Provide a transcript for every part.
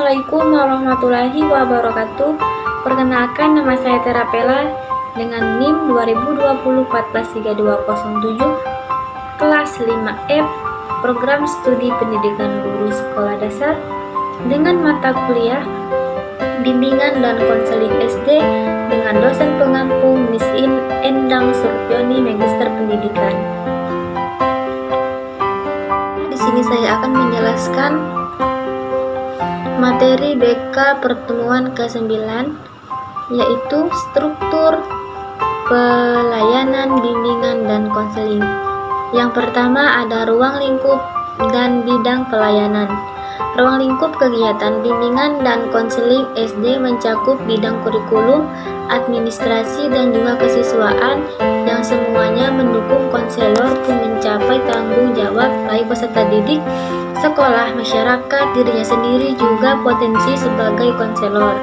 Assalamualaikum warahmatullahi wabarakatuh. Perkenalkan, nama saya Terapela dengan NIM 2020-143207 kelas 5F Program Studi Pendidikan Guru Sekolah Dasar dengan mata kuliah Bimbingan dan Konseling SD dengan dosen pengampu Miss Endang Surpioni, Magister Pendidikan. Di sini saya akan menjelaskan materi BK pertemuan ke-9, yaitu struktur pelayanan bimbingan dan konseling. Yang pertama ada ruang lingkup dan bidang pelayanan. Ruang lingkup kegiatan bimbingan dan konseling SD mencakup bidang kurikulum, administrasi, dan juga kesiswaan yang semuanya mendukung konselor untuk mencapai tanggung jawab baik peserta didik, sekolah, masyarakat, dirinya sendiri, juga potensi sebagai konselor.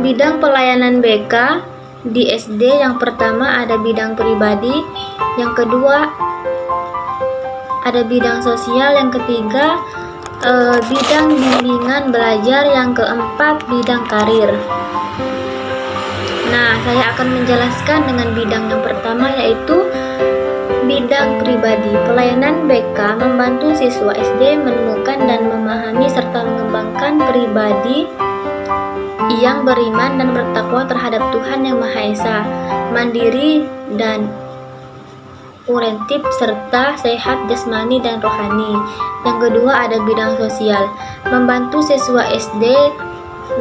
Bidang pelayanan BK di SD yang pertama ada bidang pribadi, yang kedua ada bidang sosial, yang ketiga bidang bimbingan belajar, yang keempat bidang karir. Nah, saya akan menjelaskan dengan bidang yang pertama, yaitu bidang pribadi. Pelayanan BK membantu siswa SD menemukan dan memahami serta mengembangkan pribadi yang beriman dan bertakwa terhadap Tuhan Yang Maha Esa, mandiri dan orientif serta sehat jasmani dan rohani. Yang kedua ada bidang sosial, membantu siswa SD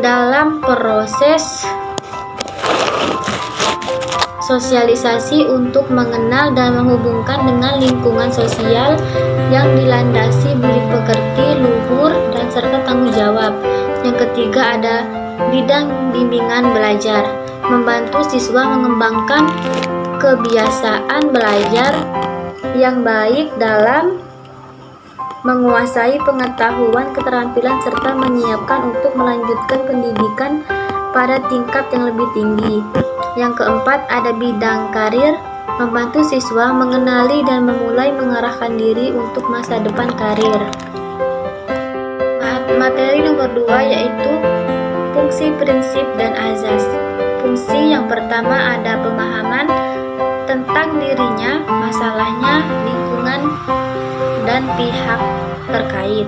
dalam proses sosialisasi untuk mengenal dan menghubungkan dengan lingkungan sosial yang dilandasi budi pekerti, luhur, dan serta tanggung jawab. Yang ketiga ada bidang bimbingan belajar, membantu siswa mengembangkan kebiasaan belajar yang baik dalam menguasai pengetahuan, keterampilan, serta menyiapkan untuk melanjutkan pendidikan pada tingkat yang lebih tinggi. Yang keempat ada bidang karir, membantu siswa mengenali dan memulai mengarahkan diri untuk masa depan karir. Materi nomor 2 yaitu fungsi, prinsip, dan azas. Fungsi yang pertama ada pemahaman tentang dirinya, masalahnya, lingkungan, dan pihak terkait.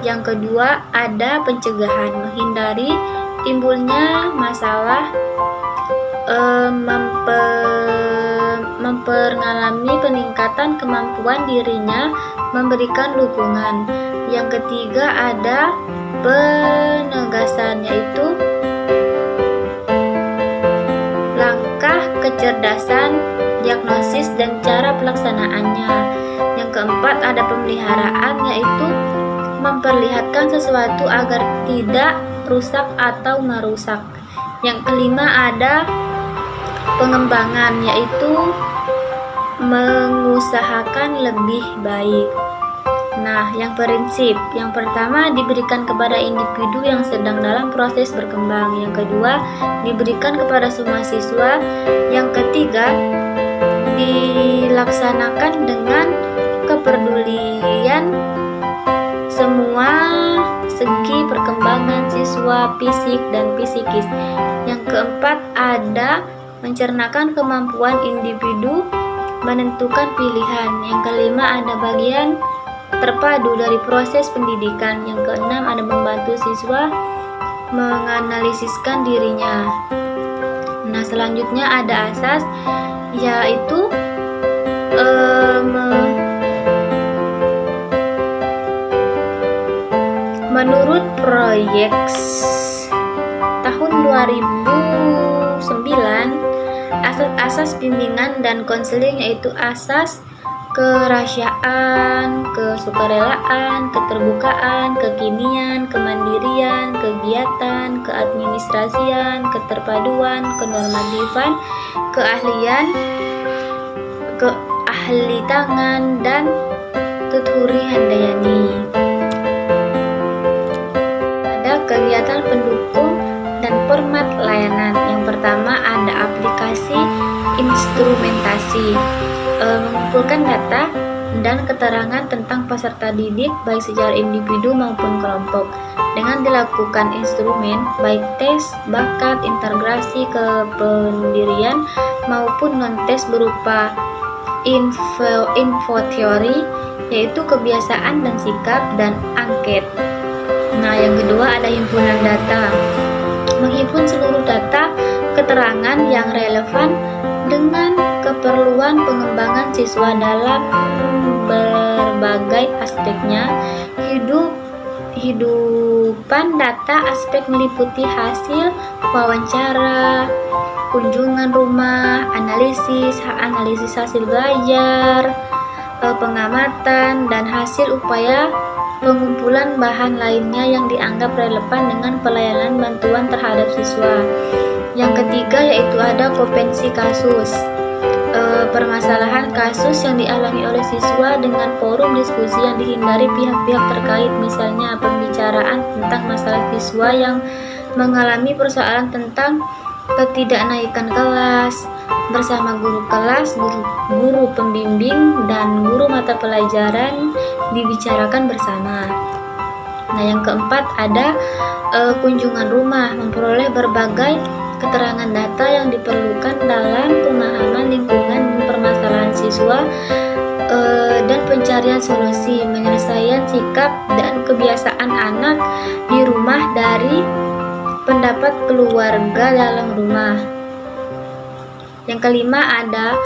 Yang kedua ada pencegahan, menghindari timbulnya masalah, mempengalami peningkatan kemampuan dirinya, memberikan dukungan. Yang ketiga ada penegasan, yaitu langkah kecerdasan, diagnosis, dan cara pelaksanaannya. Yang keempat ada pemeliharaan, yaitu memperlihatkan sesuatu agar tidak rusak atau merusak. Yang kelima ada pengembangan, yaitu mengusahakan lebih baik. Nah, yang prinsip, yang pertama diberikan kepada individu yang sedang dalam proses berkembang. Yang kedua diberikan kepada semua siswa. Yang ketiga dilaksanakan dengan kepedulian semua segi perkembangan siswa fisik dan psikis. Yang keempat ada mencernakan kemampuan individu menentukan pilihan. Yang kelima ada bagian terpadu dari proses pendidikan. Yang keenam ada membantu siswa menganalisiskan dirinya. Nah, selanjutnya ada asas, yaitu menurut proyek tahun 2009, asas-asas bimbingan dan konseling yaitu asas kerahasiaan, kesukarelaan, keterbukaan, kekinian, kemandirian, kegiatan, keadministrasian, keterpaduan, kenormatifan, keahlian, keahli tangan, dan tuthuri handayani. Ada kegiatan pendukung dan format layanan. Yang pertama ada aplikasi instrumentasi, mengumpulkan data dan keterangan tentang peserta didik baik secara individu maupun kelompok. dengan dilakukan instrumen baik tes bakat, integrasi kependirian maupun non-tes berupa info teori, yaitu kebiasaan dan sikap, dan angket. Nah, yang kedua ada himpunan data. Menghimpun seluruh data keterangan yang relevan dengan keperluan pengembangan siswa dalam berbagai aspeknya. Hidupan data aspek meliputi hasil wawancara, kunjungan rumah, analisis hasil belajar, pengamatan, dan hasil upaya pengumpulan bahan lainnya yang dianggap relevan dengan pelayanan bantuan terhadap siswa. Yang ketiga yaitu ada kompetensi kasus. Permasalahan kasus yang dialami oleh siswa dengan forum diskusi yang dihindari pihak-pihak terkait, misalnya pembicaraan tentang masalah siswa yang mengalami persoalan tentang ketidaknaikan kelas bersama guru kelas, guru pembimbing, dan guru mata pelajaran dibicarakan bersama. Nah, yang keempat ada kunjungan rumah, memperoleh berbagai keterangan data yang diperlukan dalam pemahaman lingkungan permasalahan siswa dan pencarian solusi, penyelesaian sikap dan kebiasaan anak di rumah dari pendapat keluarga dalam rumah. Yang kelima ada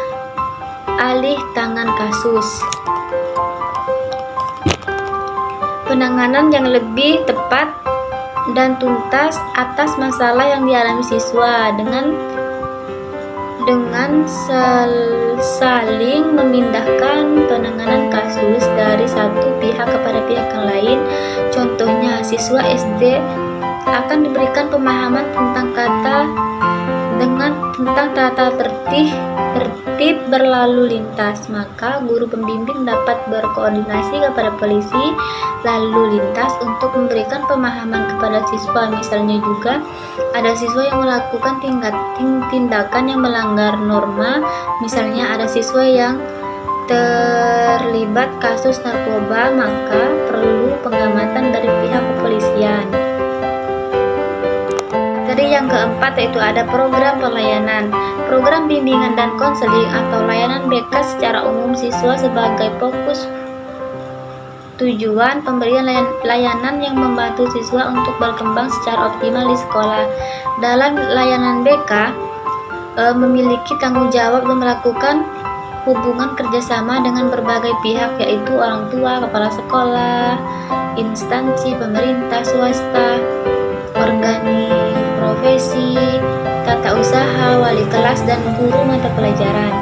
alih tangan kasus. Penanganan yang lebih tepat dan tuntas atas masalah yang dialami siswa dengan saling memindahkan penanganan kasus dari satu pihak kepada pihak yang lain. Contohnya, siswa SD akan diberikan pemahaman tentang tata tertib berlalu lintas, maka guru pembimbing dapat berkoordinasi kepada polisi lalu lintas untuk memberikan pemahaman kepada siswa. Misalnya juga ada siswa yang melakukan tindakan yang melanggar norma, misalnya ada siswa yang terlibat kasus narkoba, maka perlu pengamatan dari pihak kepolisian. Jadi yang keempat yaitu ada program pelayanan. Program bimbingan dan konseling atau layanan BK secara umum siswa sebagai fokus tujuan pemberian layanan yang membantu siswa untuk berkembang secara optimal di sekolah. Dalam layanan BK memiliki tanggung jawab dan melakukan hubungan kerjasama dengan berbagai pihak, yaitu orang tua, kepala sekolah, instansi pemerintah, swasta, organik profesi, tata usaha, wali kelas, dan guru mata pelajaran.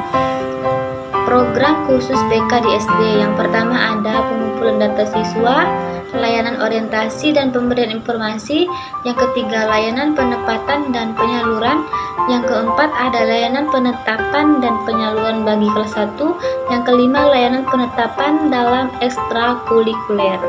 Program khusus BK di SD. Yang pertama ada pengumpulan data siswa, layanan orientasi dan pemberian informasi. Yang ketiga layanan penempatan dan penyaluran. Yang keempat ada layanan penetapan dan penyaluran bagi kelas 1. Yang kelima layanan penetapan dalam ekstrakurikuler.